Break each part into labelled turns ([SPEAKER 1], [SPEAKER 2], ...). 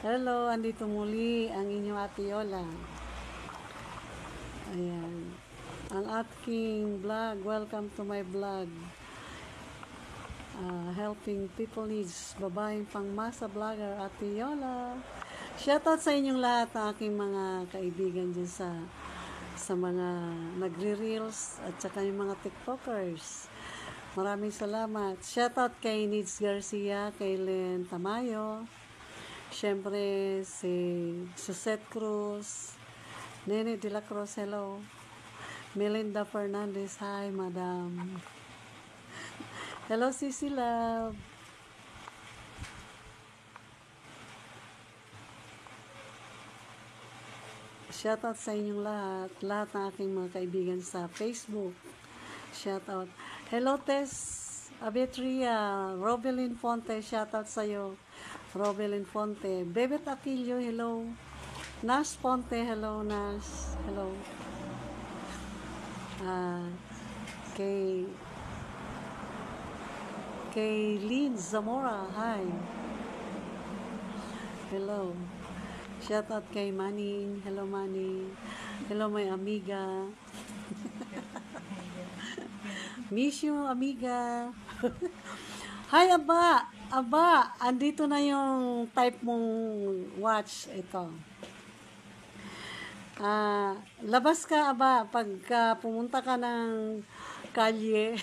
[SPEAKER 1] Hello, andito muli ang inyong Ate Yola. Ayan. Ang aking vlog. Welcome to my vlog. Helping people needs. Babaeng pangmasa vlogger, Ate Yola. Shoutout sa inyong lahat ng aking mga kaibigan dyan sa mga nagre-reels at saka yung mga tiktokers. Maraming salamat. Shoutout kay Nids Garcia, kay Len Tamayo, siyempre si Susette Cruz, Nene de la Cruz, hello. Melinda Fernandez, hi madam. Hello Sisi Love. Shoutout sa inyong lahat ng aking mga kaibigan sa Facebook. Shoutout. Hello Tess Abetria, Robelyn Fonte, shoutout sa'yo. Robelyn Fonte, Bebet Aquilio, hello. Nas Fonte, hello Nas, hello. Kay Lynn Zamora, hi. Hello. Shoutout kay Manning, hello Manning. Hello my amiga. Miss you, amiga. Hi, Aba. Aba, andito na yung type mong watch. Ito. Labas ka, Aba, pagka pumunta ka ng kalye.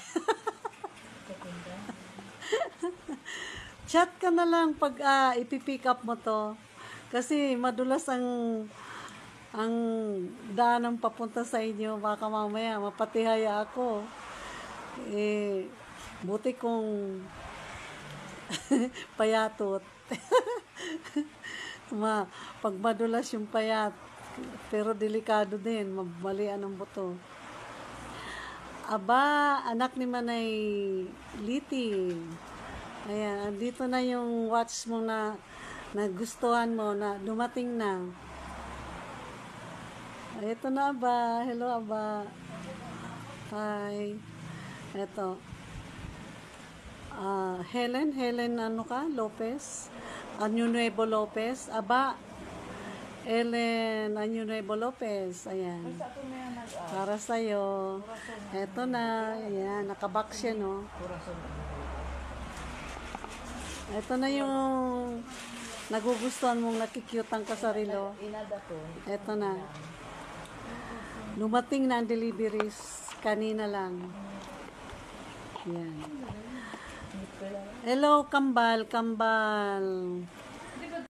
[SPEAKER 1] Chat ka na lang pag ipipick up mo to. Kasi madulas ang daan ng papunta sa inyo. Baka mamaya mapatihaya ako. Buti kong payatot. Pag madulas yung payat, pero delikado din, mabalian ang buto. Aba, anak ni Manay Liti. Ayan, andito na yung watch mo na nagustuhan mo, na dumating na. Ito na, Aba. Hello, Aba. Hi. Ito. Helen ano ka? Lopez. Año Nuevo Lopez. Aba. Ellen Año Nuevo Lopez. Ayan. Para sa'yo. Ito na. Ayan. Nakabox siya, no? Ito na yung nagugustuhan mong nakikyutang ka sa relo. Ito na. Lumating na ang deliveries. Kanina lang. Yan. Hello, Kambal.